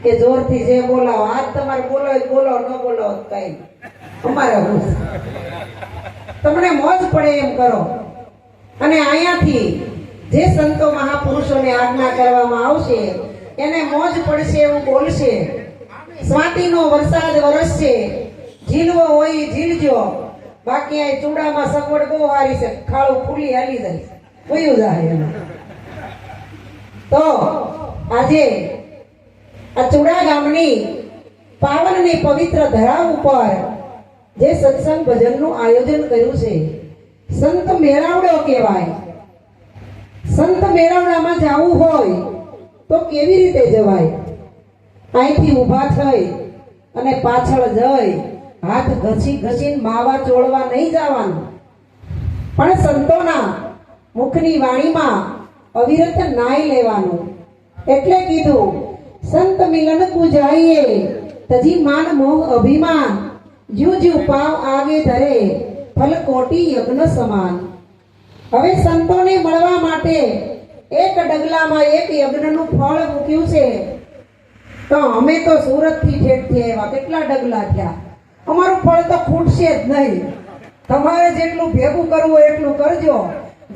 કે જોરથી જે બોલાવો, આજ તમારે બોલો બોલો, ન બોલો કઈ અમારે તમને મોજ પડે એમ કરો. અને અહીંયાથી જે સંતો મહાપુરુષોને આજ્ઞા કરવામાં આવશે એને મોજ પડશે એવું બોલશે. સ્વાતિનો વરસાદ વરસશે, ઝીલવો હોય ઝીલજો, બાકી આ ચૂડામાં સગવડ બહુ સારી છે, ખાડું ફૂલી હાલી જાય વયું જાય એમ. તો આજે આ ચૂડા ગામની પાવન ને પવિત્ર ધરા ઉપર જે સત્સંગ ભજનનું આયોજન કર્યું છે, સંત મેળાવડો કહેવાય. સંત મેળાવડામાં જવું હોય તો કેવી રીતે જવાય? અહીંથી ઊભા થઈ અને પાછળ જઈ હાથ ઘસી ઘસીને માવા ચોળવા નહીં જવાનું, પણ સંતોના મુખની વાણીમાં અવિરત નાઈ લેવાનું. એટલે કીધું, સંત મિલન કુ જાઈએ તજી માન મોહ અભિમાન, જ્યુ જ્યુ પાવ આગે ધરે ફલ કોટી યજ્ઞ સમાન. હવે સંતોને મળવા માટે એક ડગલામાં એક યજ્ઞનું ફળ મૂક્યું છે. તો અમે તો સુરત થી ઠેઠથી આવ્યા, કેટલા ડગલા થયા, અમારું ફળ તો ખૂટશે જ નહીં. તમારે જેટલું ભેગું કરવું એટલું કરજો.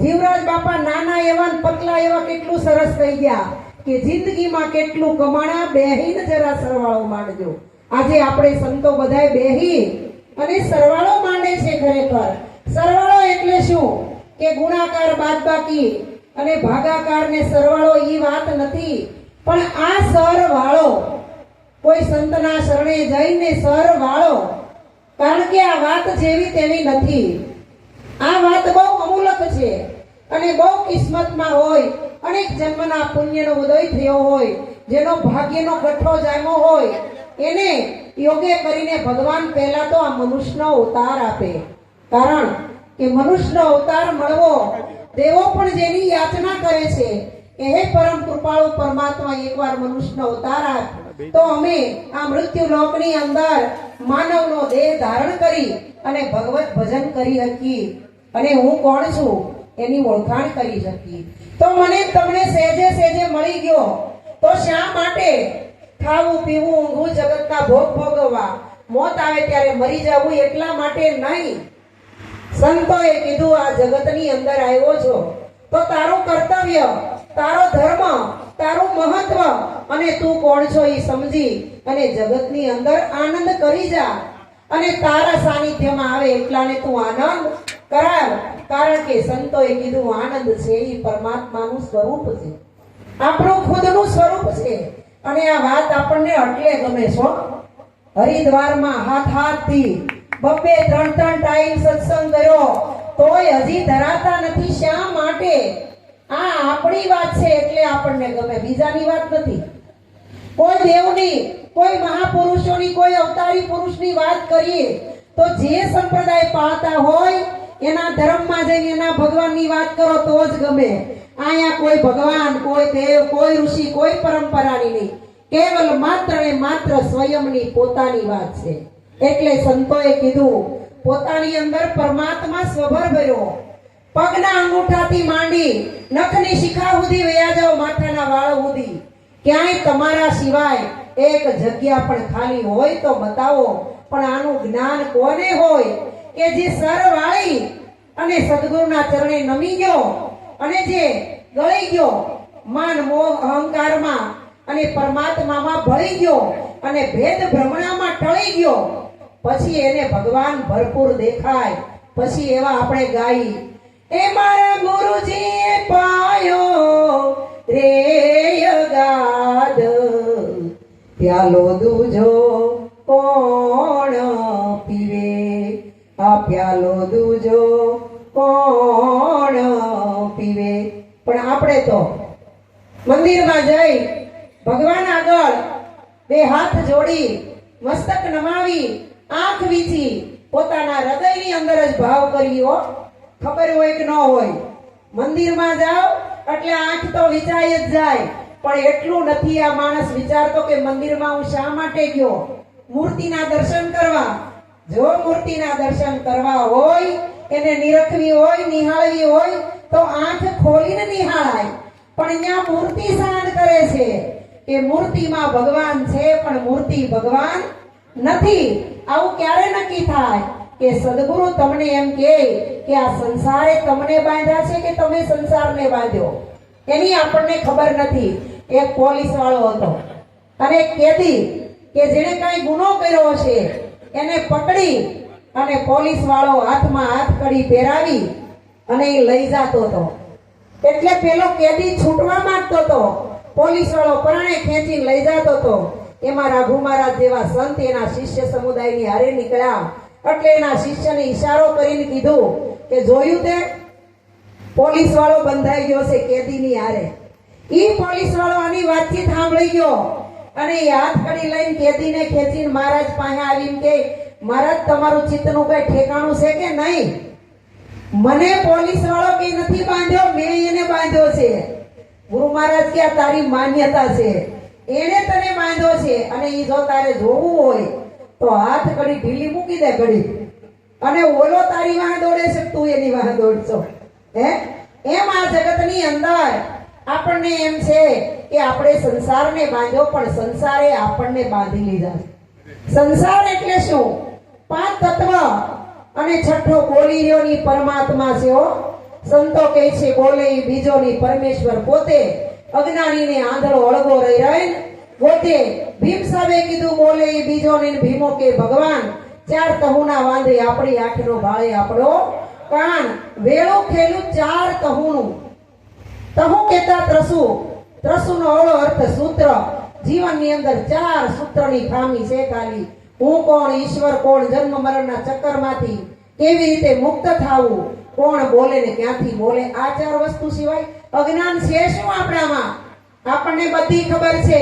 જીવરાજ બાપા નાના એવા પતલા એવા કેટલું સરસ થઈ ગયા કે જિંદગીમાં કેટલું કમાણા, બેહીને જરા સરવાળો માંડજો. આજે આપણે સંતો બધાય બેહી અને સરવાળો માંડે છે. ખરેખર સરવાળો એટલે શું કે ગુણાકાર બાદબાકી અને ભાગાકાર ને સરવાળો ઈ વાત નથી, પણ આ સરવાળો કોઈ સંતના શરણે જઈને સરવાળો, કારણ કે આ વાત જેવી તેવી નથી. આ વાત બહુ અમૂલક છે અને બહુ કિસ્મતમાં હોય, અનેક જન્મના પુણ્યનો ઉદય થયો હોય, જેનો ભાગ્યનો ગઠ્ઠો જામ્યો હોય, એને યોગ્ય કરીને ભગવાન પહેલા તો આ મનુષ્યનો અવતાર આપે. કારણ કે મનુષ્યનો અવતાર મળવો, દેવો પણ જેની યાચના કરે છે કે હે પરમ કૃપાળુ પરમાત્મા એકવાર મનુષ્યનો અવતાર આપ, તો અમે આ મૃત્યુ લોકની અંદર માનવનો દેહ ધારણ કરી અને ભગવત ભજન કરી શકીએ અને હું કોણ છું એની ઓળખાણ કરી શકીએ. તો મને તમને સહેજે સહેજે મળી ગયો, તો શા માટે ખાવું પીવું ઊંઘવું જગતના ભોગ ભોગવવા, મોત આવે ત્યારે મરી જવું એટલા માટે નહીં. સંતોએ કીધું, આ જગતની અંદર આવ્યો છો તો તારું કર્તવ્ય, તારો ધર્મ, તારું મહત્વ અને તું કોણ છો એ સમજી અને જગતની અંદર આનંદ કરી જા. અને તારા સાનિધ્યમાં આવે એટલાને તું આનંદ કરાવ. કારણ કે સંતોએ કીધું, આનંદ છે એ પરમાત્માનું સ્વરૂપ છે, આપણું ખુદનું સ્વરૂપ છે. અને આ વાત આપણને એટલે ગમે છો. હરિદ્વારમાં હાથથી બબ્બે ત્રણ ટાઈમ સત્સંગ કર્યો તોય હજી ધરાતા નથી. શા માટે? આ આપણી વાત છે એટલે આપણને ગમે, બીજાની વાત નથી. કોઈ દેવની, કોઈ મહાપુરુષોની, કોઈ અવતારી પુરુષની વાત કરીએ તો જે સંપ્રદાય પાળતા હોય એના ધર્મમાં જઈને એના ભગવાનની વાત કરો તો જ ગમે. અહીંયા કોઈ ભગવાન, કોઈ દેવ, કોઈ ઋષિ, કોઈ પરંપરાની નહીં, કેવલ માત્ર ને માત્ર સ્વયંની પોતાની વાત છે. એટલે સંતોએ કીધું, પોતાની અંદર પરમાત્મા સ્વભર ભર્યો. પગના અંગૂઠાથી માંડી નખની શિખા સુધી વયા જાઓ, માથાના વાળ સુધી, ક્યાંય તમારા સિવાય એક જગ્યા પણ ખાલી હોય તો બતાવો. પણ આનું જ્ઞાન કોને હોય કે જે સરવાળી અને સદગુરુના ચરણે નમી ગયો અને જે ગળી ગયો માન મોહ અહંકારમાં અને પરમાત્મામાં ભળી ગયો અને ભેદ ભ્રમણામાં ટળી ગયો, પછી એને ભગવાન ભરપૂર દેખાય. પછી એવા આપણે ગાઈ, એ મારા ગુરુજીએ પાયો રે ગાદ, પ્યાલો દૂજો કોણ પીવે, આ પ્યાલો દૂજો કોણ પીવે. પણ આપણે તો મંદિરમાં જઈ ભગવાન આગળ બે હાથ જોડી, મસ્તક નમાવી, આંખ વીંચી પોતાના હૃદયની અંદર જ ભાવ કર્યો. ખબર હોય કે ન હોય, મંદિરમાં જાઓ એટલે આંખ તો વિચાય જ જાય, પણ એટલું નથી આ માણસ વિચારતો કે મંદિરમાં હું શા માટે ગયો? મૂર્તિના દર્શન કરવા. જો મૂર્તિના દર્શન કરવા હોય, એને નિરખવી હોય, નિહાળવી હોય તો આંખ ખોલીને નિહાળાય. પણ અહીંયા મૂર્તિ શાન કરે છે કે મૂર્તિમાં ભગવાન છે પણ મૂર્તિ ભગવાન નથી. આવું ક્યારે નક્કી થાય કે સદગુરુ તમને એમ કહે કે આ સંસારે તમને બાંધ્યા છે કે તમે સંસારને બાંધ્યો, એની આપણને ખબર નથી. એક પોલીસ વાળો હતો અને એક કેદી કે જેણે કઈ ગુનો કર્યો છે એને પકડી અને પોલીસ વાળો હાથમાં હાથકડી પહેરાવી અને એ લઈ જતો હતો. એટલે પેલો કેદી છૂટવા માંગતો હતો, પોલીસ વાળો પરાણે ખેંચીને લઈ જતો હતો. એમાં રાઘુ મહારાજ જેવા સંત એના શિષ્ય સમુદાયની હારે નીકળ્યા. એટલે એના શિષ્યને ઈશારો કરીને કીધું કે જોયું તે પોલીસ વાળો બંધાઈ ગયો છે કેદીની હારે. ઈ પોલીસ વાળો આની વાતચીત સાંભળી ગયો અને એ હાથકડી લઈને કેદીને ખેંચીને મહારાજ પાસે આવીને કે મહારાજ તમારું ચિત્તનું કઈ ઠેકાણું છે કે નહીં? મને પોલીસ વાળો કઈ નથી બાંધ્યો, મેં એને બાંધ્યો છે. ગુરુ મહારાજ કે આ તારી માન્યતા છે, એને તને બાંધ્યો છે અને ઈ જો તારે જોવું હોય તો હાથકડી ઢીલી મૂકી દે ઘડી અને ઓલો તારી વાહ દોડે છે તું એની વાહ દોડશો. એમ આ જગતની અંદર આપણને એમ છે કે આપણે સંસારને બાંધ્યો પણ સંસારે આપણને બાંધી લીધા. સંસાર એટલે શું? 5 તત્વ અને છઠ્ઠો બોલી રહ્યોની પરમાત્મા છે. સંતો કહે છે બોલે ઈ બીજોની પરમેશ્વર પોતે, અજ્ઞાનીને આંધળો અળગો રહી રહી ગોતે. ભીમ સાહેબે કીધું બોલે ઈ બીજોની, ભીમો કે ભગવાન 4 તહુના વાંધે આપણી આંખનો ભાળે આપણો કાન. વેળું ખેલું 4 તહુનું. તહુ કેતા ત્રસુ, ત્રસુનો અળો અર્થ સૂત્ર. જીવનની અંદર 4 સૂત્રની ખામી છે ખાલી. હું કોણ, ઈશ્વર કોણ, જન્મ મરણના ચક્કરમાંથી કેવી રીતે મુક્ત થાવું, કોણ બોલે ને ક્યાંથી બોલે, આ 4 વસ્તુ સિવાય અજ્ઞાન છે શું આપણામાં? આપણને બધી ખબર છે,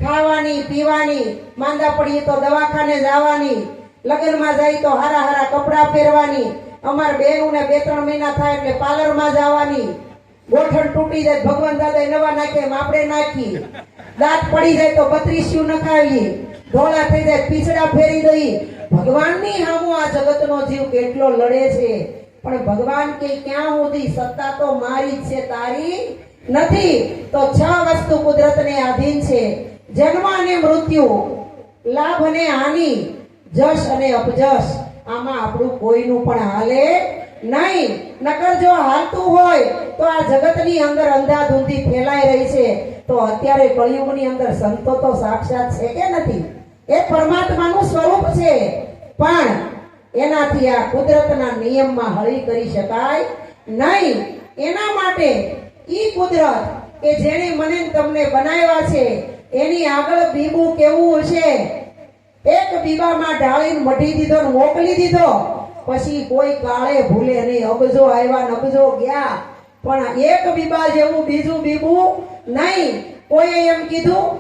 ખાવાની પીવાની, માંદા પડીએ તો દવાખાને જવાની, લગ્નમાં જાય તો હારા હારા કપડાં પહેરવાની, અમાર બેનુંને 2-3 મહિના થાય એટલે પાર્લરમાં જવાની, ગોઠણ તૂટી જાય ભગવાન દાદા નવા નાખે એમ આપણે નાખી, દાંત પડી જાય તો 32 નખાવી, ધોળા થઈ જાય પીછડા ફેરી દઈ. ભગવાનની સામું આ જગતનો જીવ કેટલો લડે છે પણ ભગવાન કે ક્યાં સુધી સત્તા તો મારી જ છે, તારી નથી. તો 6 વસ્તુ કુદરતને આધીન છે: જન્મ અને મૃત્યુ, લાભ અને હાનિ, જશ અને અપજશ. આમાં આપણું કોઈનું પણ હાલે નહીં. નકર જો હાલતું હોય તો આ જગતની અંદર અંધાધૂંધી ફેલાઈ રહી છે તો અત્યારે કળિયુગની અંદર સંતો તો સાક્ષાત છે કે નથી? એ પરમાત્માનું સ્વરૂપ છે પણ એનાથી આ કુદરતના નિયમમાં હળી કરી શકાય નહીં. એના માટે ઈ કુદરત કે જેણે મને તમને બનાવ્યા છે એની આગળ બીબું કેવું હશે? એક બીબામાં ઢાળીને મઢી દીધો ને મોકલી દીધો, પછી કોઈ કાળે ભૂલે નહીં. અબજો આવ્યા ને અબજો ગયા પણ એક બીબા જેવું બીજું બીબું નહીં. કોઈ એમ કીધું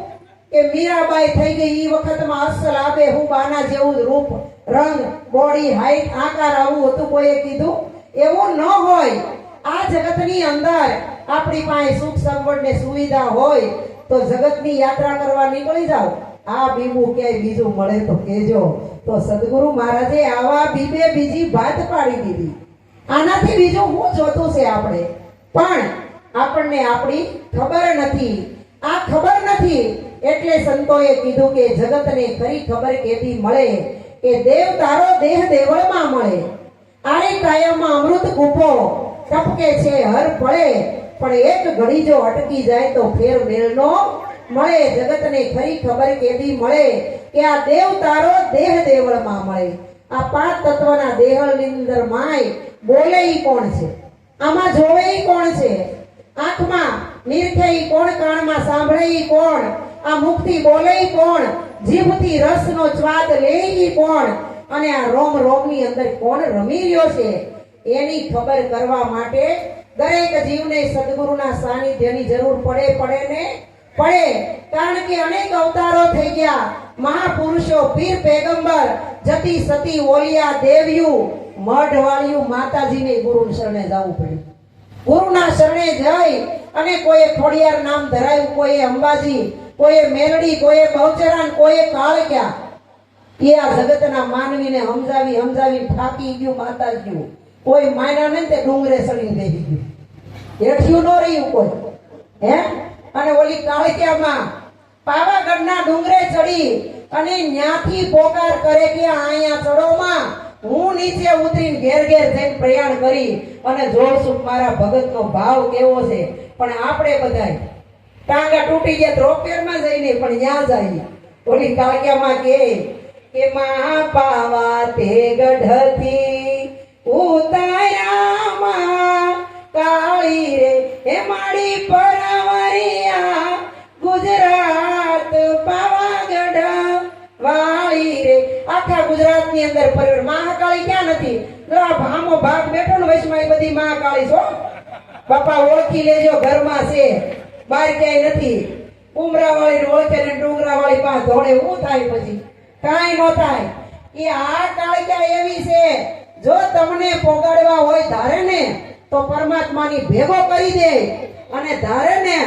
કે મીરાબાઈ થઈ ગઈ ઈ વખતમાં અસલ આબે હું બાના જેવું રૂપ, રંગ, બોડી, હાઈટ, આકાર આવું હતું. કોઈએ કીધું એવું ન હોય. આ જગતની અંદર આપણી પાસે સુખ સગવડ ને સુવિધા હોય તો જગતની યાત્રા કરવા નીકળી જાઓ. આ બીબું ક્યાંય બીજું મળે તો કેજો. તો સદગુરુ મહારાજે આવા બીબે બીજી ભાત પાડી દીધી. આનાથી બીજું શું જોતું છે આપણે? પણ આપણને આપણી ખબર નથી. આ ખબર નથી એટલે સંતોએ કીધું કે જગતને ખરી ખબર કેદી મળે કે દેવ તારો દેહ દેવળમાં મળે. આરે કાયમમાં અમૃત કૂપો ટપકે છે હર પળે, પણ એક ઘડી જો અટકી જાય તો ફેર મેળનો મળે. જગતને ખરી ખબર કેદી મળે કે આ દેવ તારો દેહ દેવળમાં મળે. આ 5 તત્વના દેહળની અંદર માય બોલે ઈ કોણ છે? આમાં જોવે ઈ કોણ છે? આંખમાં નિરખે ઈ કોણ? કાનમાં સાંભળે ઈ કોણ? આ મુખથી બોલે ઈ કોણ? જીભથી રસનો સ્વાદ લે ઈ કોણ? અને આ રોમ રોમની અંદર કોણ રમી રહ્યો છે? એની ખબર કરવા માટે દરેક જીવને સદગુરુના સાનિધ્યની જરૂર પડે ને પડે. કારણ કે અનેક અવતારો થઈ ગયા, મહાપુરુષો, પીર, પેગંબર, જતી સતી, ઓલિયા, દેવ્યું, મઢવાળિયું, માતાજીને ગુરુ શરણે જવું પડ્યું. ગુરુના શરણે જઈ અને કોઈએ ખોડિયાર નામ ધરાયું, કોઈએ અંબાજી, કોઈએ મેલડી, કોઈએ બહુચરાન, કોઈએ કાળક્યા. એ આ જગતના માનવીને સમજાવી થાકી ગયું માતાજી. કોઈ માયના ને તે ડુંગરે સડીને બેસી ગયું, હેઠિયું ન રહ્યું કોઈ. અને ઓલી કાળક્યામાં પાવાગઢના ડુંગરે ચડી અને ન્યાથી પોકાર કરે કે અહીંયા ચડોમાં હું નીચે ઉતરીને ઘેર ઘેર જઈને પ્રયાણ કરી અને જોડશું મારા ભગતનો ભાવ કેવો છે. પણ આપણે બધાય ટાંગા તૂટી ગયા તો રોકેરમાં જઈને પણ ત્યાં જઈએ. ઓલી કાળિયામાં કે મા પાવા તે ગઢથી ઉતાર્યામાં કાળી રે હે માડી પરવરિયા ગુજરાત પાવાગઢ વાળી રે. આખા ગુજરાતની અંદર પરિવાર મહાકાળી ક્યાં નથી? જો આ ભામો ભાગ બેઠો ને વૈષ્ણવ એ બધી મહાકાળી છો બાપા, ઓળખી લેજો. ઘરમાં છે, બહાર ક્યાંય નથી. ઉમરા વાળી ઓળખે ને ડુંગરા વાળી પાસે ધોળે શું થાય? પછી કાંઈ ન થાય. એ આ કાળિકા એવી છે, જો તમને પોગાડવા હોય ધારે ને તો પરમાત્માની ભેગો કરી દે, અને ધારે ને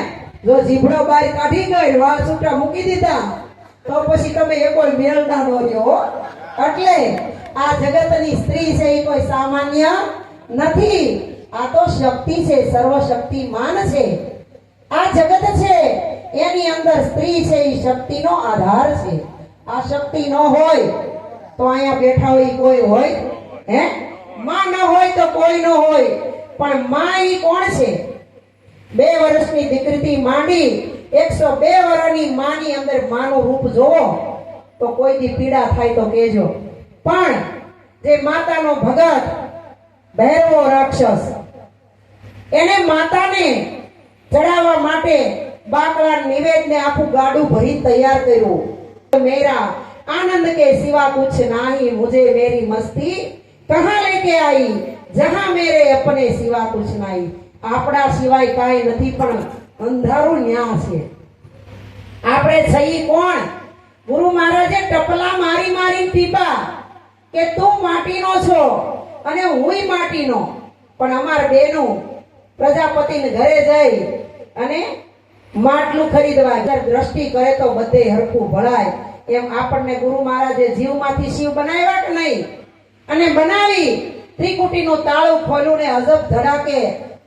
જો જીભડો બહાર કાઢી ગઈ વાળ છૂટા મૂકી દીધા તો પછી તમે એ કોઈ મેળના નો રહ્યો. એટલે આ જગતની સ્ત્રી છે એ કોઈ સામાન્ય નથી. આ તો શક્તિ છે, સર્વશક્તિમાન છે. આ જગત છે એની અંદર સ્ત્રી છે એ શક્તિનો આધાર છે. આ શક્તિ ન હોય તો અહીંયા બેઠા હોય કોઈ હોય? હે, માં ન હોય તો કોઈ ન હોય. પણ માં ઈ કોણ છે? 2 વર્ષની દીકરીથી માંડી 102 વર્ષની માની અંદર માનું રૂપ જોવો તો કોઈ દી પીડા થાય તો કહેજો. પણ જે માતાનો ભગત ભૈરવો રાક્ષસ, એને માતાને ચડાવવા માટે બાકડા નિવેદને આખું ગાડું ભરી તૈયાર કર્યું. મેરા आनंद के सिवा कुछ नहीं, मुझे मेरी मस्ती कहाँ लेके आई, जहाँ मेरे अपने सिवा कुछ नहीं. આપણા સિવાય કાંઈ નથી, પણ અંધારું ન્યા છે. આપણે છઈ કોણ? ગુરુ મહારાજે ટપલા મારી મારી ટીપા કે તું માટીનો છો અને હુંય માટીનો. પણ અમાર બેનું પ્રજાપતિને ઘરે જઈ અને માટલું ખરીદવા દ્રષ્ટિ કરે તો બધે હરખું ભળાય. એમ આપણને ગુરુ મહારાજે જીવમાંથી શિવ બનાવ્યા કે નહીં? અને બનાવી ત્રિકુટીનું તાળું ખોલ્યું ને અજબ ધડાકે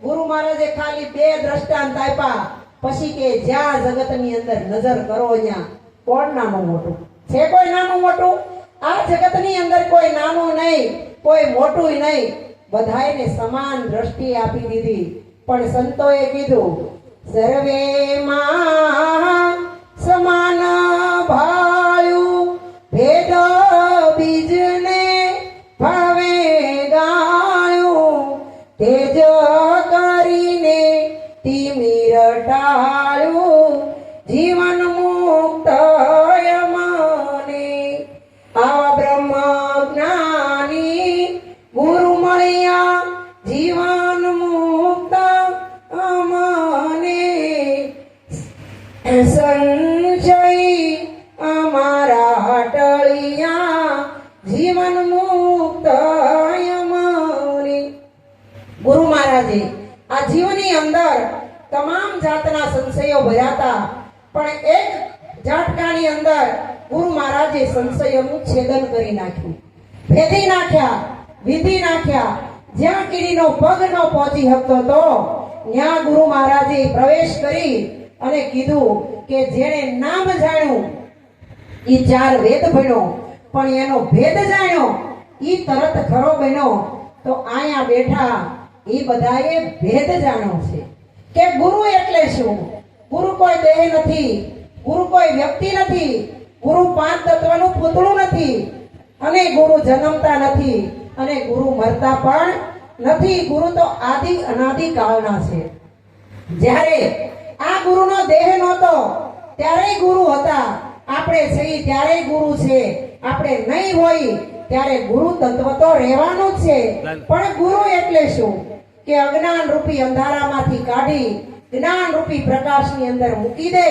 ગુરુ મહારાજે ખાલી 2 દ્રષ્ટાંત આપ્યા. પછી કે જ્યાં જગતની અંદર નજર કરો ત્યાં કોણ નાનું મોટું છે? કોઈ નાનું મોટું આ જગતની અંદર કોઈ નાનું નહીં, કોઈ મોટું નહીં. બધાયને સમાન દ્રષ્ટિ આપી દીધી. પણ સંતોએ કીધું સર્વે માં સમાન ભાળ્યું, ભેદ બીજને ભાવે ગાળ્યું, તેજ કરીને તિમિર ટાળ્યું, જીવન મુક્ત યમને. આવા બ્રહ્મ જ્ઞાની ગુરુ મળ્યા, જીવન મુક્ત અમને. સંશય અમારા ટળિયા, જીવન મુક્ત અમને. ગુરુ મહારાજે આ જીવની અંદર તમામ જાતના સંશયો ભર્યા હતા, પણ એક ઝાટકાની અંદર ગુરુ મહારાજે સંશયોનું છેદન કરી નાખ્યું, ભેદી નાખ્યા, વિધિ નાખ્યા. જ્યાં કીડીનો પગ ન પહોંચી શકતો તો ત્યાં ગુરુ મહારાજે પ્રવેશ કરી અને કીધું કે જેણે નામ જાણ્યું ઈ 4 વેદ ભણ્યો, પણ એનો ભેદ જાણ્યો ઈ તરત ખરો બન્યો. તો અહીંયા બેઠા એ બધાએ ભેદ જાણ્યો છે કે ગુરુ એટલે શું. ગુરુ કોઈ દેહ નથી, ગુરુ કોઈ વ્યક્તિ નથી, ગુરુ 5 તત્વનું પૂતળું નથી, અને ગુરુ જન્મતા નથી અને ગુરુ મરતા પણ નથી. ગુરુ તો આદિ અનાદિ કાળના છે. જ્યારે આ ગુરુનો દેહ નહોતો ત્યારે ગુરુ હતા. આપણે છીએ ત્યારે ગુરુ છે, આપણે નહીં હોય ત્યારે ગુરુ તત્વ તો રહેવાનું જ છે. પણ ગુરુ એટલે શું કે અજ્ઞાન રૂપી અંધારામાંથી કાઢી જ્ઞાન રૂપી પ્રકાશની અંદર મૂકી દે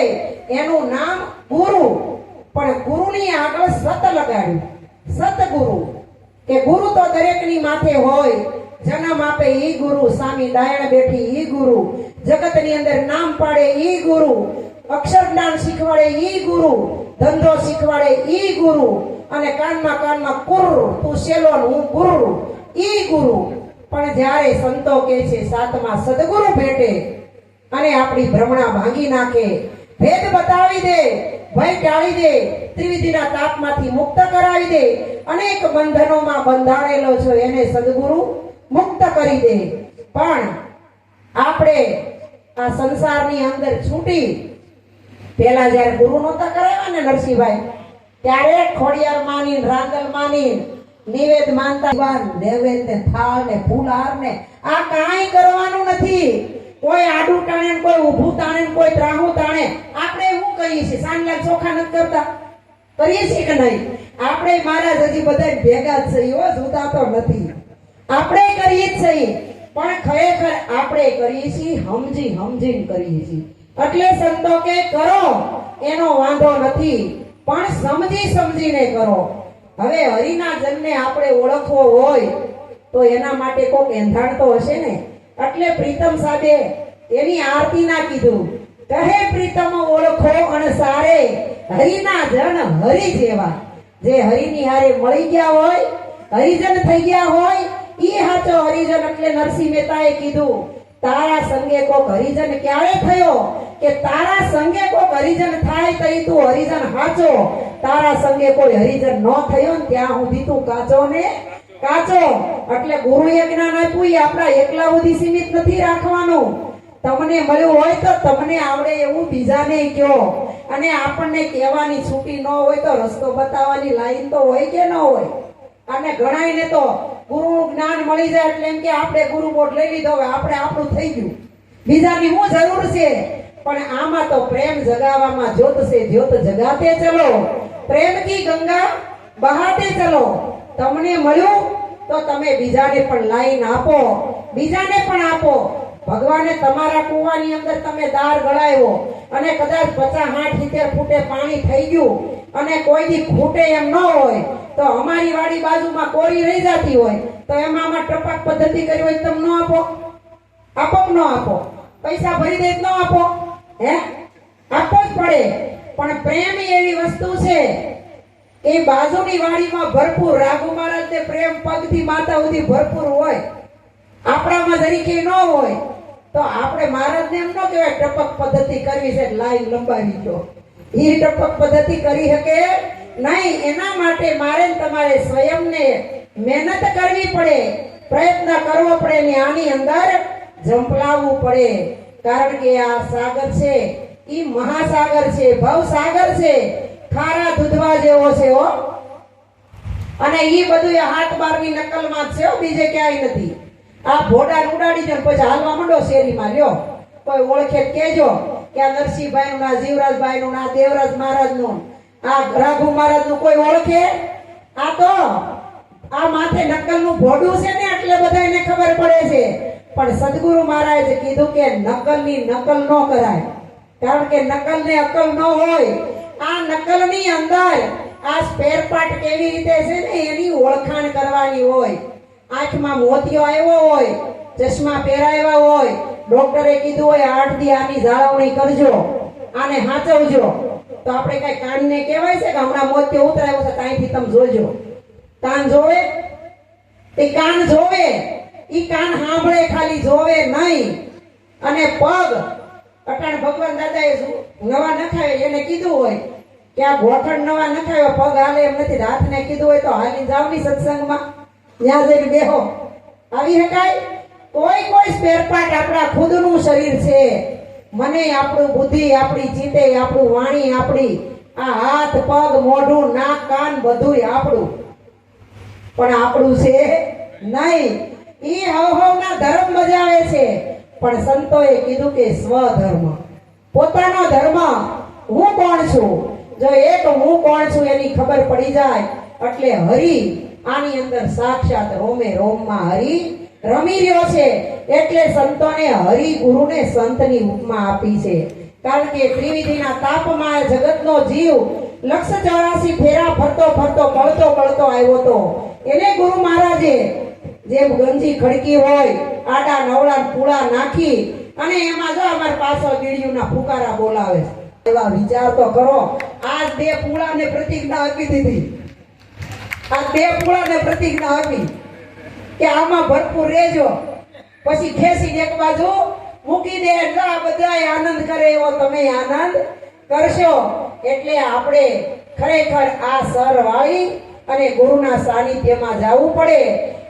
એનું નામ ગુરુ. પણ ગુરુની આગળ સત લગાડ્યું, સતગુરુ. કે ગુરુ તો દરેકની માથે હોય. જન્મ આપે ઈ ગુરુ, સામી દાયણ બેઠી ઈ ગુરુ, જગતની અંદર નામ પાડે ઈ ગુરુ, અક્ષર જ્ઞાન શીખવાડે ઈ ગુરુ, ધંધો શીખવાડે ઈ ગુરુ, અને કાનમાં કુર તું શેલો હું ગુરુ ઈ ગુરુ. પણ જ્યારે સંતો કે છે 7મા સદગુરુ ભેટે અને આપણી ભ્રમણા ભાંગી નાખે ભેદ બતાવી દે, ભય ટાળી દે, ત્રિવિધિના તાપમાંથી મુક્ત કરાવી દે, અનેક બંધનોમાં બંધાણેલો છો એને સદગુરુ મુક્ત કરી દે. પણ આપણે આ સંસારની અંદર છૂટી પેલા જયારે ગુરુ નહોતા કરાવ્યા ને નરસિંહભાઈ, ત્યારે ખોડિયાર માની, રાંદલ માની નિવેદ માનતા, નૈવેદ ને થાળ ને ફૂલહાર ને આ કાંઈ કરવાનું નથી. કોઈ આડું તાણે ને કોઈ ઊભું તાણે ને કોઈ ત્રાહું તાણે. આપણે એવું કરીએ છીએ, સાંજલા ચોખા નથી કરતા, કરીએ છીએ કે નહીં? આપણે મહારાજ હજી બધા ભેગા જ છીએ, જુદા તો નથી. આપણે કરીએ જ છીએ, પણ ખરેખર આપણે કરીએ છીએ સમજીને કરીએ છીએ. એટલે સંતો કે કરો એનો વાંધો નથી, પણ સમજીને કરો. હવે હરિના જનને આપણે ઓળખવો હોય તો એના માટે કોક એંધાણ તો હશે ને. એટલે પ્રીતમ સાહેબે એની આરતી ના કીધું, કહે પ્રીતમ ઓળખો અને સારે હરિના જન હરિ જેવા. જે હરિની હારે મળી ગયા હોય, હરિજન થઈ ગયા હોય, ઈ હાચો હરિજન. એટલે નરસિંહ મહેતાએ કીધું, તારા સંગે કોક હરિજન ક્યારે થયો કે તારા સંગે કોક હરિજન થાય તઈ તું હરિજન હાચો. તારા સંગે કોઈ હરિજન ન થયો ને ત્યાં સુધી તું કાચો ને કાચો. એટલે ગુરુએ જ્ઞાન આપ્યું, એ આપણા એકલા સુધી સીમિત નથી રાખવાનું. તમને મળ્યું હોય તો તમને આવડે એવું બીજાને કહો. અને આપણને કહેવાની છૂટી ન હોય તો રસ્તો બતાવવાની લાઈન તો હોય કે ન હોય? અને ઘણાયને તો ગુરુનું જ્ઞાન મળી જાય એટલે એમ કે આપણે ગુરુ બોટ લઈ લીધો, હવે આપણે આપણું થઈ ગયું, બીજાની શું જરૂર છે? પણ આમાં તો પ્રેમ જગાવવામાં જ્યોત છે, જ્યોત જગાતે ચલો, પ્રેમ કી ગંગા બહાતે ચલો. તમને મળ્યું તો તમે બીજાને પણ લાઈન આપો, બીજાને પણ આપો. ભગવાને તમારા કુવાની અંદર તમે દાર ગળાયો અને કદાચ 50-60 ફૂટે પાણી થઈ ગયું અને કોઈ દી ખૂટે એમ ન હોય તો અમારી વાડી બાજુમાં કોરી રહી જતી હોય તો એમાં ટપક પદ્ધતિ કરી હોય તમે ન આપો? આપો ન આપો? પૈસા ભરી દે ન આપો? હે, આપવો જ પડે. પણ પ્રેમ એવી વસ્તુ છે કે બાજુની વાડીમાં ભરપૂર, રાઘુ મહારાજને પ્રેમ પગથી માથા સુધી ભરપૂર હોય, આપણામાં જરીકે ન હોય તો આપણે મહારાજને એમ ન કહેવાય ટપક પદ્ધતિ કરવી છે, લાઈન લંબાવી દો. એ ટપક પદ્ધતિ કરી શકે નહીં. એના માટે મારે તમારે સ્વયંને મહેનત કરવી પડે, પ્રયત્ન કરવો પડે ને આની અંદર ઝંપલાવવું પડે. કારણ કે આ સાગર છે ઈ મહાસાગર છે, ભવસાગર છે, ખારા દૂધવા જેવો છે હો. અને ઈ બધું હાથ બારની નકલમાં જ છે, બીજે ક્યાંય નથી. આ ભોડા ઉડાડી દે પછી હાલવા માંડો શેરીમાં, લ્યો કોઈ ઓળખે કેજો કે આ નરસિંહભાઈ નું, આ જીવરાજભાઈ નું, આ દેવરાજ મહારાજ નું, આ રાઘુ મહારાજ નું કોઈ ઓળખે? આ તો આ માથે નકલ નું ભોડું છે ને એટલે બધાને ખબર પડે છે. પણ સદગુરુ મહારાજે કીધું કે નકલની નકલ ન કરાય, કારણ કે નકલ ને અકલ ન હોય. આ નકલ ની અંદર આ સ્પેર પાર્ટ કેવી રીતે છે ને એની ઓળખાણ કરવાની હોય. આંખમાં મોતિયો આવ્યો હોય, ચશ્મા પહેરાવ્યા હોય, ડોક્ટરે કીધું હોય 8 દી આની જાળવણી કરજો, આને સાચવજો, તો આપણે કઈ કાનને કહેવાય છે કે હમણાં મોતિયો ઉતરાયો છે ત્યાંથી તમે જોજો? કાન જોવે? એ કાન જોવે, ઈ કાન સાંભળે, ખાલી જોવે નહીં. અને પગ અટાણ ભગવાન દાદાએ નવા નખાય એને કીધું હોય કે આ ગોઠણ નવા નખાયો, પગ હાલે એમ નથી. હાથને કીધું હોય તો હાલી જાવ ની સત્સંગમાં, ત્યાં જઈને બેહો, આવી શકાય? કોઈ સ્પેર પાર્ટ આપણા ખુદનું શરીર છે. મને આપણું બુદ્ધિ, આપણી ચિંતે, આપણું વાણી, આપણી આ હાથ પગ મોઢું નાક કાન બધું આપણું, પણ આપણું છે નહીં. ઈ હવના ધર્મ બજાવે છે. પણ સંતોએ કીધું કે સ્વધર્મ, પોતાનો ધર્મ, હું કોણ છું. જો એક હું કોણ છું એની ખબર પડી જાય એટલે હરિ આની અંદર સાક્ષાત રોમે રોમમાં હરિ રમી રહ્યો છે. એટલે સંતોને હરિ ગુરુને સંતની ઉપમા આપી છે. કારણ કે ત્રિવિધિના તાપમાં જગતનો જીવ 184 ફેરા ફરતો બળતો આવ્યો તો એને ગુરુ મહારાજે જેમ ગંજી ખડકી હોય આડા નવડા પૂળા નાખી અને એમાં જો અમાર પાછળ ગીડીઓના ફુકારા બોલાવે છે. એવા વિચાર તો કરો. આ 2 પૂળાને પ્રતિજ્ઞા આપી દીધી, આ 2 પૂળાને પ્રતિજ્ઞા આપી કે આમાં ભરપૂર રહેજો, પછી ખેંચીને એક બાજુ મૂકી દે. આ બધાય આનંદ કરે એવો તમે આનંદ કરશો એટલે આપણે ખરેખર આ સર વાળી અને ગુરુના સાનિધ્યમાં જવું પડે.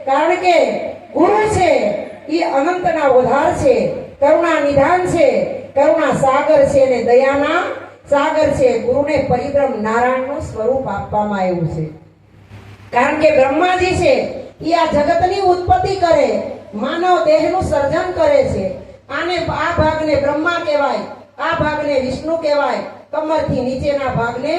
કારણ કે ગુરુ છે એ અનંતના ઉદ્ધાર છે, કરુણા નિધાન છે, કરુણા સાગર છે અને દયાના સાગર છે. ગુરુને પરિબ્રહ્મ નારાયણનું સ્વરૂપ આપવામાં આવ્યું છે. કારણ કે બ્રહ્માજી છે એ આ જગતની ઉત્પત્તિ કરે, માનવ દેહનું સર્જન કરે છે. આને આ ભાગને બ્રહ્મા કહેવાય, આ ભાગને વિષ્ણુ કહેવાય, કમરથી નીચેના ભાગને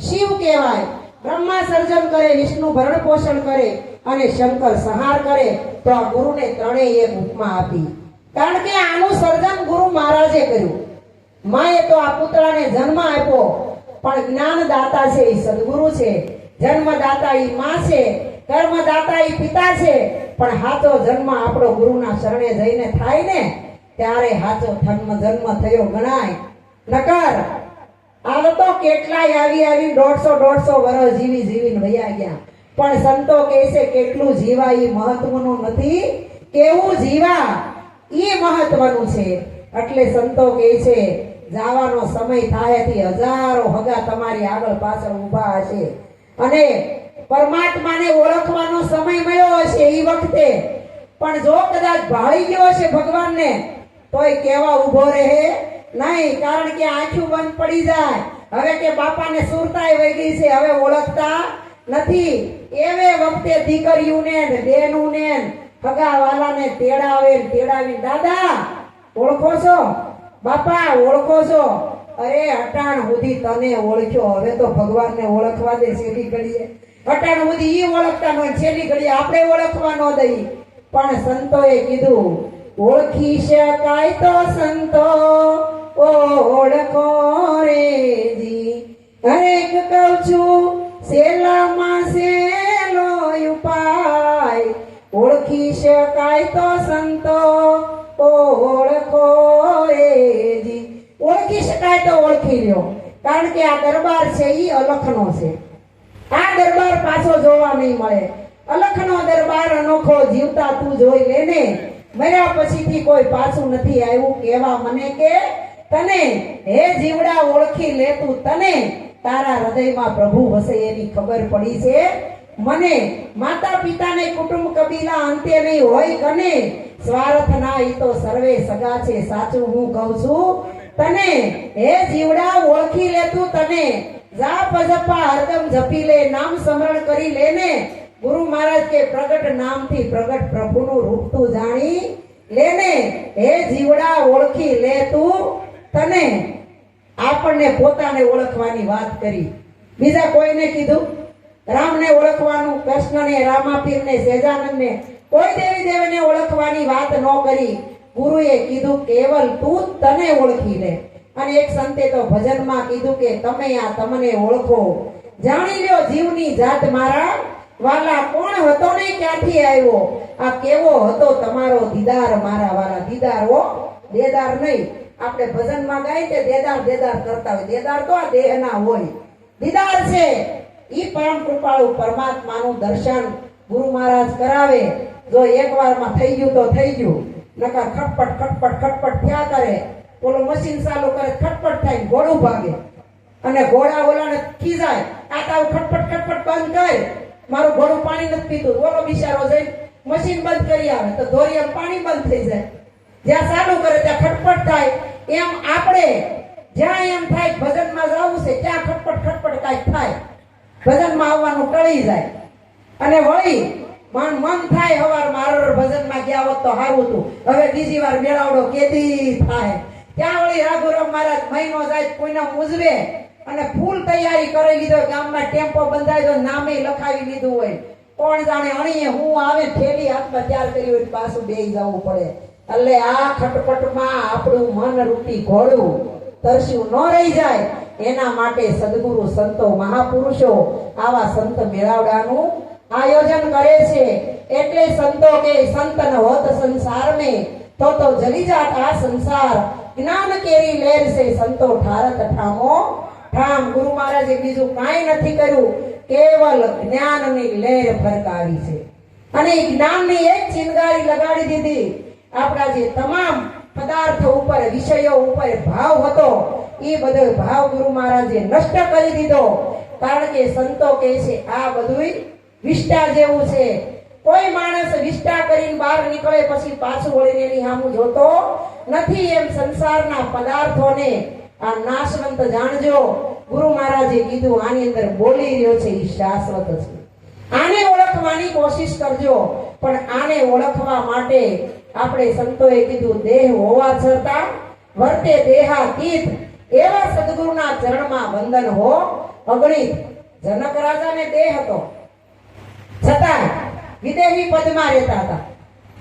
શિવ કહેવાય. બ્રહ્મા સર્જન કરે, વિષ્ણુ ભરણ પોષણ કરે અને શંકર સંહાર કરે. તો આ ગુરુને ત્રણેય એક ઉપમા આપી. કારણ કે આનું સર્જન ગુરુ મહારાજે કર્યું. માએ તો આ પુતળાને જન્મ આપ્યો, પણ જ્ઞાનદાતા છે એ સદગુરુ છે. જન્મદાતા એ માં છે, કર્મદાતા એ પિતા છે. પણ હાચો જન્મ આપણો ગુરુના શરણે જઈને થાય ને ત્યારે હાચો જન્મ થયો ગણાય. નકર આ તો કેટલાય આવી 150 વર્ષ જીવીને વયા ગયા. પણ સંતો કહે છે કેટલું જીવા એ મહત્વનું નથી, કેવું જીવા એ મહત્વનું છે. એટલે સંતો કહે છે જાવાનો સમય થાયથી હજારો હગા તમારી આગળ પાછળ ઊભા હશે અને પરમાત્માને ઓળખવાનો સમય મળ્યો હશે એ વખતે. પણ જો કદાચ ભાળી ગયો હશે ભગવાનને તોય કેવા ઊભો રહે નહીં. કારણ કે આંખું બંધ પડી જાય. હવે કે બાપાને સુરતાય વહી ગઈ છે, હવે ઓળખતા નથી. એવે વખતે દીકરીઓને બેનુને હગા વાલાને તેડાવી દાદા ઓળખો છો, બાપા ઓળખો છો? અરે અટાણ સુધી તને ઓળખ્યો, હવે તો ભગવાનને ઓળખવા દે. છેલ્લી ઘડીએ અટાણ સુધી ઈ ઓળખતા ન, છેલ્લી ઘડીએ આપણે ઓળખવા ન દઈ. પણ સંતોએ કીધું ઓળખી શકાય તો સંતો ઓળખો રેજી. હરેક કહું છું સેલામાં સેલો ઉપાય, ઓળખી શકાય તો સંતો ઓળખો રેજી. ઓળખી શકાય તો ઓળખી લ્યો. કારણ કે આ દરબાર છે ઈ અલખનો છે. આ દરબાર પાછો જોવા નહીં મળે. અલખનો દરબાર અનોખો, જીવતા તું જોઈ લેને. મર્યા પછીથી કોઈ પાછું નથી આવ્યું કેવા મને કે તને. હે જીવડા ઓળખી લે તું તને, તારા હૃદયમાં પ્રભુ વસે એની ખબર પડી છે મને. માતા પિતાને કુટુંબ કબીલા અંતે નહીં હોય કને, સ્વાર્થ ના ઈ તો સર્વે સગા છે, સાચું હું કહું છું તને. હે જીવડા ઓળખી લે તું તને, જાપ જપા હરદમ જપી લે, નામ સ્મરણ કરી લેને. ગુરુ મહારાજ કે પ્રગટ નામથી પ્રગટ પ્રભુનું રૂપ તું જાણી લેને. હે જીવડા ઓળખી લે તું તને. આપણને પોતાને ઓળખવાની વાત કરી, બીજા કોઈને કીધું? રામને ઓળખવાનું, કૃષ્ણને, રામાપીરને, સહેજાનંદને, કોઈ દેવી દેવીને ઓળખવાની વાત ન કરી. ગુરુએ કીધું કેવલ તું તને ઓળખી લે. અને એક સંતે તો ભજનમાં કીધું કે તમે આ તમને ઓળખો, જાણી લ્યો જીવની જાત મારા વાલા. કોણ હતો ને ક્યાંથી આવ્યો, આ કેવો હતો તમારો દીદાર મારા વાલા. દીદાર હો, દેદાર નહીં. આપણે ભજનમાં ગાય તે દેદાર કરતા હોય. દેદાર તો આ દેહના હોય. દીદાર છે ઈ પરમ કૃપાળુ પરમાત્માનું દર્શન ગુરુ મહારાજ કરાવે. જો એકવારમાં થઈ ગયું તો થઈ ગયું, નકર ખટપટ થયા કરે. ઓલું મશીન ચાલુ કરે ખટપટ થાય, ઘોડું ભાગે અને ઘોડા ઓલાને ખીજાય, આ તાવ ખટપટ બંધ કર, મારું ઘોડું પાણી નથી પીતું. ઓલો બિચારો જઈને મશીન બંધ કરી આવે તો ધોરિયા પાણી બંધ થઈ જાય. જ્યાં ચાલુ કરે ત્યાં ખટપટ થાય. એમ આપણે જ્યાં એમ થાય ભજનમાં જવું છે ત્યાં ખટપટ કાંઈક થાય, ભજનમાં આવવાનું ટળી જાય. અને વળી મન થાય હવાર મારો ભજનમાં ગયા હોત તો સારું હતું, હવે બીજી વાર મેળાવડો કેદી થાય. ત્યાં વળી રાઘુરામ મહારાજ મહિનો જાય કોઈને મૂજવે અને ફૂલ તૈયારી કરી લીધો, ગામમાં ટેમ્પો બંધાય તો નામે લખાવી લીધું હોય. કોણ જાણે અણીએ હું આવે થેલી હાથમાં તૈયાર કરી હોય પાછું બેસી જવું પડે. એટલે આ ખટપટમાં આપણું મન રૂપી ઘોડું તરસ્યું ન રહી જાય એના માટે સદગુરુ સંતો મહાપુરુષો આવા સંત મેળાવડાનું આયોજન કરે છે. એટલે સંતો કે સંતન હોત સંસાર में તો જલી જાત આ સંસાર, જ્ઞાન કેરી લહેર છે સંતો ઠારત ઠામો ઠામ. ગુરુ મહારાજે બીજું કાંઈ નથી કર્યું, કેવલ જ્ઞાનની લહેર ફરકાવી છે. અને જ્ઞાનની એક ચિનગારી લગાડી દીધી. આપણા જે તમામ પદાર્થ ઉપર વિષયો ઉપર ભાવ હતો એ બધો ભાવ ગુરુ મહારાજે નષ્ટ કરી દીધો. કારણ કે સંતો કહે છે આ બધું વિષ્ટા જેવું છે. કોઈ માણસ વિષ્ટા કરીને બહાર નીકળે પછી પાછું વળીને એની સામું જોતો નથી. એમ સંસારના પદાર્થોને આ નાશવંત જાણજો. ગુરુ મહારાજે કીધું આની અંદર બોલી રહ્યો છે એ શાશ્વત છે. આને ઓળખવાની કોશિશ કરજો. પણ આને ઓળખવા માટે આપણે સંતોએ કીધું દેહ હોવા છતાં વર્તે દેહાતીત એવા સદગુરુના ચરણમાં વંદન હો અગણિત. જનક રાજાને દેહ હતો છતાં વિદેહી પદમાં રહેતા હતા.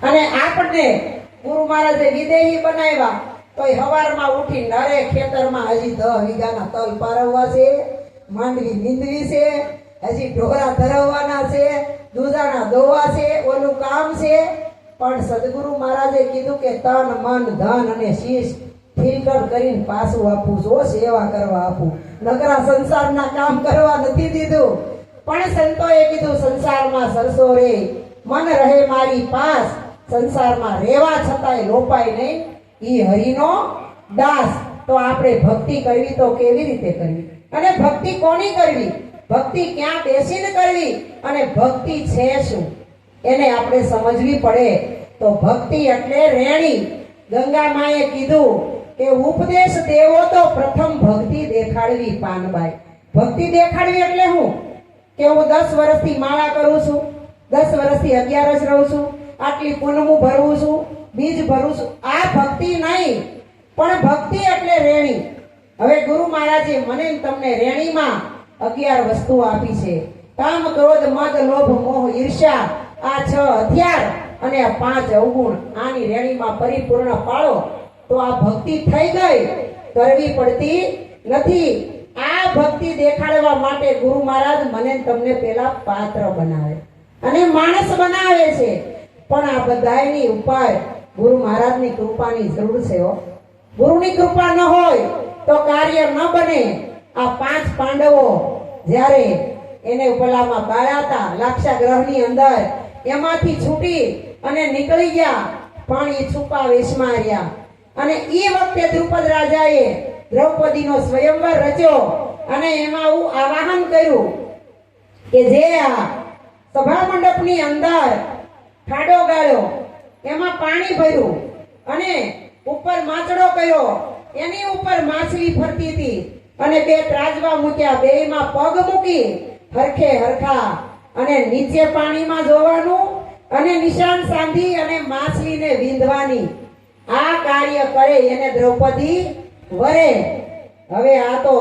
અને આપણને ગુરુ મહારાજે વિદેહી બનાવ્યા તો હવારમાં ઉઠી નરે ખેતરમાં હજી 10 વીઘાના તલ પારવવા છે, માંડવી નીંદવી છે, હજી ઢોરા ધરવવાના છે, દૂધાણા દોવા છે, ઓલું કામ છે. પણ સદગુરુ મહારાજે કીધું કે તન મન ધન અને શીશ ફિલ્ટર કરીને પાછું આપું છું, સેવા કરવા આપું. નકરા સંસારના કામ કરવા નથી દીધું. પણ સંતોએ કીધું સંસારમાં સરસો રે મન રહે મારી પાસ. સંસારમાં રહેવા છતાંય લોપાય નહીં ઈ હરિનો દાસ. તો આપણે ભક્તિ કરવી તો કેવી રીતે કરવી અને ભક્તિ કોની કરવી, ભક્તિ ક્યાં બેસીને કરવી અને ભક્તિ છે શું એને આપણે સમજવી પડે. તો ભક્તિ એટલે રેણી. ગંગા માએ કીધું કે ઉપદેશ દેવો તો પ્રથમ ભક્તિ દેખાડવી પાનબાઈ. ભક્તિ દેખાડવી એટલે હું કે હું 10 વર્ષથી માળા કરું છું, 10 વર્ષથી 11 રહું છું, આટલી પૂનમું ભરવું છું, બીજ ભરું છું, આ ભક્તિ નહીં. પણ ભક્તિ એટલે રેણી. હવે ગુરુ મહારાજે મને તમને રેણીમાં 11 વસ્તુ આપી છે. કામ ક્રોધ મદ લોભ મોહ ઈર્ષ્યા આ 6 હથિયાર અને આ 5 અવગુણ આની રેણીમાં પરિપૂર્ણ પાડો તો આ ભક્તિ થઈ ગઈ. કરવી પડતી નથી. આ ભક્તિ દેખાડવા માટે ગુરુ મહારાજ મને તમને પેલા પાત્ર બનાવે અને માણસ બનાવે છે. પણ આ બધાયની ઉપર ગુરુ મહારાજની કૃપાની જરૂર છે. ગુરુની કૃપા ન હોય તો કાર્ય ન બને. આ 5 પાંડવો જ્યારે એને ઉપલામાં બાળ્યા હતા લાક્ષાગ્રહની અંદર, એમાંથી છૂટી અને નીકળી ગયા પણ એ છુપા વેશમાં રહ્યા. અને એ વખતે દ્રુપદ રાજાએ દ્રૌપદીનો સ્વયંવર રચ્યો અને એમાં આવાહન કર્યું કે જે આ સભા મંડપની અંદર ખાડો ગાળ્યો, એમાં પાણી ભર્યું અને ઉપર માચડો કર્યો, એની ઉપર માછલી ફરતી હતી અને 2 ત્રાજવા મૂક્યા, બેયમાં પગ મૂકી હરખે હરખા અને નીચે પાણીમાં જોવાનું અને નિશાન સાંધી અને માછલીને વીંધવાની. આ કાર્ય કરે એને દ્રૌપદી વરે. હવે આ તો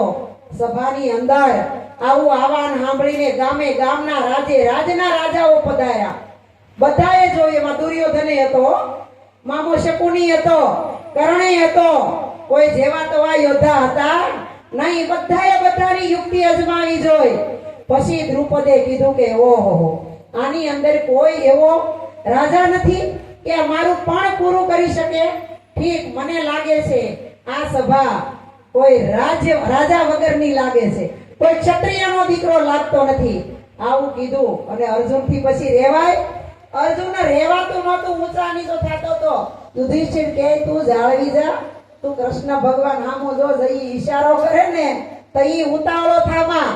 સભાની અંદર આવું આવાન સાંભળીને ગામે ગામના રાજના રાજાઓ પધાર્યા. બધાએ જોયું. એમાં દુર્યોધન હતો, મામો શકુની હતો, કર્ણય હતો. કોઈ જેવા તવા યોદ્ધા હતા નહીં. બધાએ બધાની યુક્તિ અજમાવી જોઈ. પછી દ્રુપદે કીધું કે ઓહો આની અંદર કોઈ એવો રાજા નથી કે મારું પણ પૂરું કરી શકે. ઠીક, મને લાગે છે આ સભા કોઈ રાજા વગરની લાગે છે, કોઈ ક્ષત્રિયનો દીકરો લાગતો નથી. આવું કીધું અને અર્જુનથી પછી રહેવાય? અર્જુન રહેવાતું નહોતું, ઊંચા નીચો થતો તો. યુધિષ્ઠિર કે તું જાળવી જા, તું કૃષ્ણ ભગવાન હામો જો જઈ ઈશારો કરે ને તો ઈ ઉતાવળો થામા.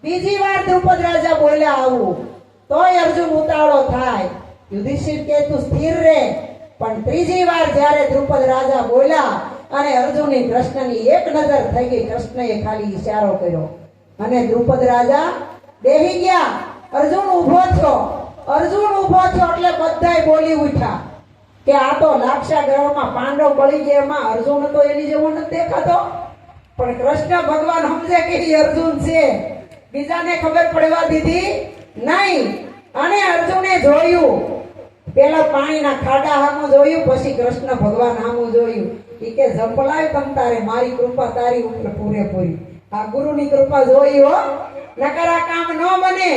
બીજી વાર દ્રુપદ રાજા બોલ્યા આવું તોય અર્જુન ઉતાવળો થાય. યુધિષ્ઠિર કે તું સ્થિર રહે. પણ ત્રીજી વાર જ્યારે દ્રુપદ રાજા બોલ્યા અને અર્જુનની કૃષ્ણની એક નજર થઈ ગઈ, કૃષ્ણએ ખાલી ઈશારો કર્યો અને દ્રુપદ રાજા બેહી ગયા. અર્જુન ઊભો થયો. અર્જુન ઊભો થયો એટલે બધાય બોલી ઉઠ્યા કે આ તો લાક્ષાગૃહમાં પાંડવ બળી ગયા, એમાં અર્જુન તો એની જેવો નથી દેખાતો. પણ કૃષ્ણ ભગવાન સમજે કે એ અર્જુન છે, બીજાને ખબર પડવા દીધી નહીં. અને અર્જુને જોયું, પેલા પાણીના ખાડા સામું જોયું, પછી કૃષ્ણ ભગવાન સામું જોયું. એ કે જંપલાય તમ તારે, મારી કૃપા તારી ઉપર પૂરેપૂરી. આ ગુરુની કૃપા જોઈ હો, નકર આ કામ ન બને.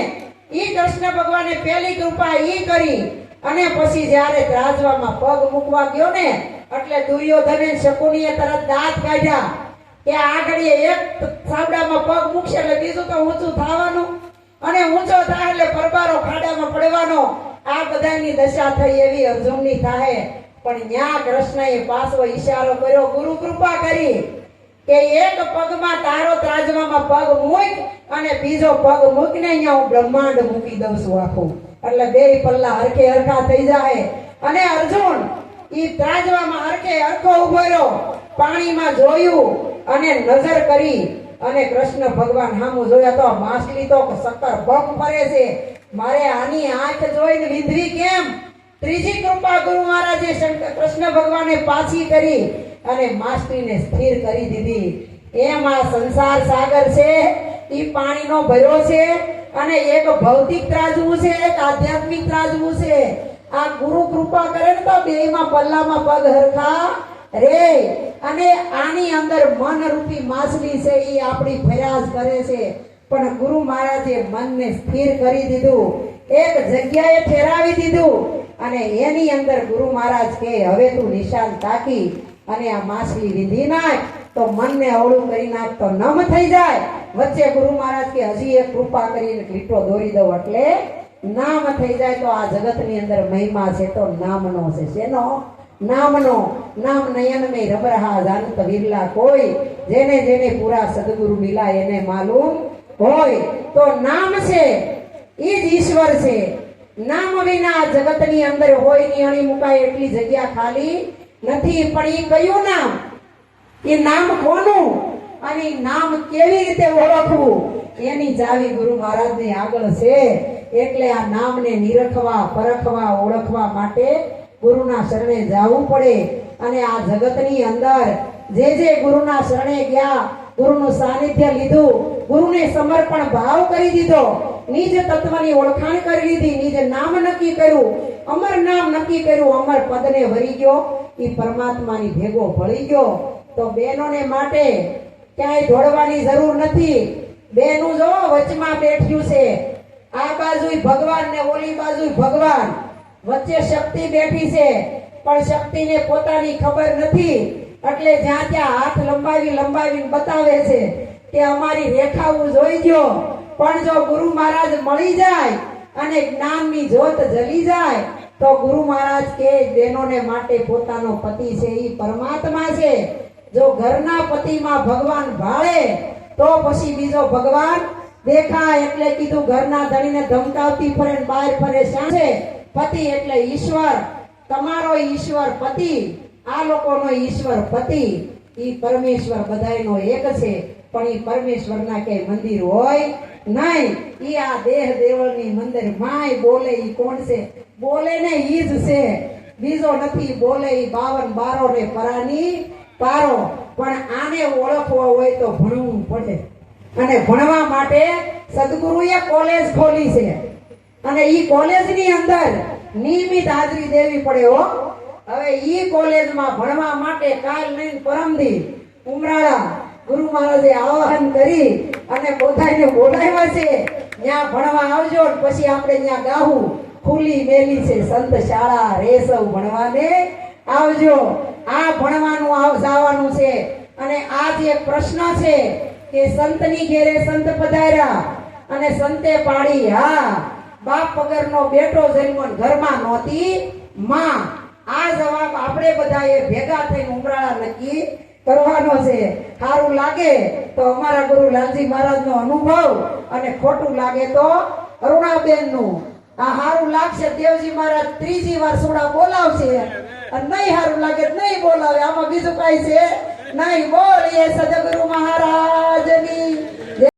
ઈ કૃષ્ણ ભગવાને પહેલી કૃપા ઈ કરી. અને પછી જ્યારે ત્રાજવામાં પગ મૂકવા ગયો ને એટલે દુર્યોધને શકુનીએ તરત દાંત કાઢ્યા કે આગળ એક સાબડામાં પગ મૂકશે એટલે બીજું તો ઊંચું થવાનું અને ઊંચો થાય એટલે પરબારો ખાડામાં પડવાનો. આ બધાની દશા થઈ એવી અર્જુનની થાય. પણ ન્યા કૃષ્ણએ પાછો ઈશારો કર્યો, ગુરુ કૃપા કરી કે એક પગમાં તારો ત્રાજવામાં પગ મૂક અને બીજો પગ મૂકીને અહીંયા હું બ્રહ્માંડ મૂકી દઉં છું આખું. એટલે બે પલ્લા હરખે હરખા થઈ જાય. અને અર્જુન ઈ ત્રાજવામાં હરખે હરખો ઉભો રહ્યો, પાણીમાં જોયું અને નજર કરી અને કૃષ્ણ ભગવાન સામું જોયા તો માછલી તો સક્કર બમ ફરે છે. મારે આની આંખ જોઈને વિંધવી કેમ? ત્રીજી કૃપા ગુરુ મહારાજે કૃષ્ણ ભગવાને પાછી કરી અને માછલીને સ્થિર કરી દીધી. એમ આ સંસાર સાગર છે, ઈ પાણીનો ભર્યો છે અને એક ભૌતિક ત્રાજવું છે, એક આધ્યાત્મિક ત્રાજવું છે. આ ગુરુ કૃપા કરે ને તો બેયમાં પલ્લામાં પગ હરખા રે. અને આની અંદર મન રૂપી માછલી છે, ઈ આપણી ફરિયાદ કરે છે. પણ ગુરુ મહારાજે મનને સ્થિર કરી દીધું, એક જગ્યાએ ઠેરાવી દીધું અને એની અંદર ગુરુ મહારાજ કે હવે તું નિશાન તાકી અને આ માછલી વિંધી નાખ તો મનને અવળું કરી નાખ તો નમ થઈ જાય. વચ્ચે ગુરુ મહારાજ કે હજી એક કૃપા કરીને લીટો દોરી દઉં એટલે નામ થઈ જાય. તો આ જગતની અંદર મહિમા છે તો નામનો છે. શેનો? નામનો. નામ નયન મેં રબ રહા જાનત વિરલા કોઈ, જેને જેને પૂરા સદગુરુ મિલા એને માલુમ હોય. તો નામ છે ઈ જ ઈશ્વર છે. નામ વિના જગતની અંદર હોય ની અણી મુકાય એટલી જગ્યા ખાલી નથી. પણ ઈ કયું નામ? એ નામ કોનું અને ઈ નામ કેવી રીતે ઓળખવું એની ચાવી ગુરુ મહારાજની આગળ છે. એટલે આ નામને નિરખવા, પરખવા, ઓળખવા માટે ગુરુના શરણે જવું પડે. અને આ જગતની અંદર જે ગુરુના શરણે ગયા, ગુરુનું સાનિધ્ય લીધું, ગુરુને સમર્પણ ભાવ કરી દીધો, નિજ તત્વની ઓળખાણ કરી લીધી, નિજ નામ નક્કી કર્યું, અમર નામ નક્કી કર્યું, અમર પદને વરી ગયો, ઈ પરમાત્માની ભેગો ભળી ગયો. તો બહેનોને માટે ક્યાંય દોડવાની જરૂર નથી. બેનું જો વચમાં બેઠ્યું છે, આ બાજુ ભગવાન ને ઓલી બાજુ ભગવાન, વચ્ચે શક્તિ બેઠી છે. પણ શક્તિને પોતાની ખબર નથી એટલે જ્યાં ત્યાં હાથ લંબાવી બતાવે છે કે અમારી રેખાઓ જોઈ ગયો. પણ જો ગુરુ મહારાજ મળી જાય અને જ્ઞાનની જ્યોત જલી જાય તો ગુરુ મહારાજ કે બહેનોને માટે પોતાનો પતિ છે ઈ પરમાત્મા છે. જો ઘરના પતિમાં ભગવાન ભાળે તો પછી બીજો ભગવાન દેખાય. એટલે કીધું ઘરના ધણીને ધમકાવતી ફરે ને બહાર ફરે શા છે? પતિ એટલે ઈશ્વર. તમારો ઈશ્વર પતિ, આ લોકોનો ઈશ્વર પતિ, ઈ પરમેશ્વર બધાયનો એક છે. પણ ઈ પરમેશ્વરના કે મંદિર હોય નહીં. ઈ આ દેહ દેવળની મંદિર માય બોલે ઈ કોણ છે? બોલે ને ઈ જ છે, બીજો નથી. બોલે ઈ 52 બારો ને પરાની પારો. પણ આને ઓળખવો હોય તો ભણવું પડે. અને ભણવા માટે સદગુરુએ કોલેજ ખોલી છે અને ઈ કોલેજની અંદર નિયમિત હાજરી દેવી પડે હો. હવે ઈ કોલેજમાં ભણવા માટે કાલ નહીં પરમદી ઉમરાળા ગુરુ મહારાજે આવાહન કરી અને બધાને બોલાવ્યા છે. ત્યાં ભણવા આવજો. પછી આપણે ત્યાં ગાવું ખુલ્લી મેલી છે સંત શાળા રે સૌ ભણવાને આવજો. આ ભણવાનું આવવાનું છે. અને આ જે પ્રશ્ન છે કે સંતની ઘેરે સંત પધાર્યા અને સંતે પાડી હા, બાપ વગરનો બેટો જન્મ ઘરમાં નહોતી માં. આ જવાબ આપણે બધાએ ભેગા થઈને ઉમરાળા નક્કી કરવાનો છે. સારું લાગે તો અમારા ગુરુ લાલજી મહારાજનો અનુભવ અને ખોટું લાગે તો અરુણાબેનનું. આ સારું લાગશે દેવજી મહારાજ ત્રીજી વાર સોડા બોલાવશે અને નહીં સારું લાગે નહીં બોલાવે. આમાં બીજું કઈ છે નહીં. બોલીએ સદગુરુ મહારાજની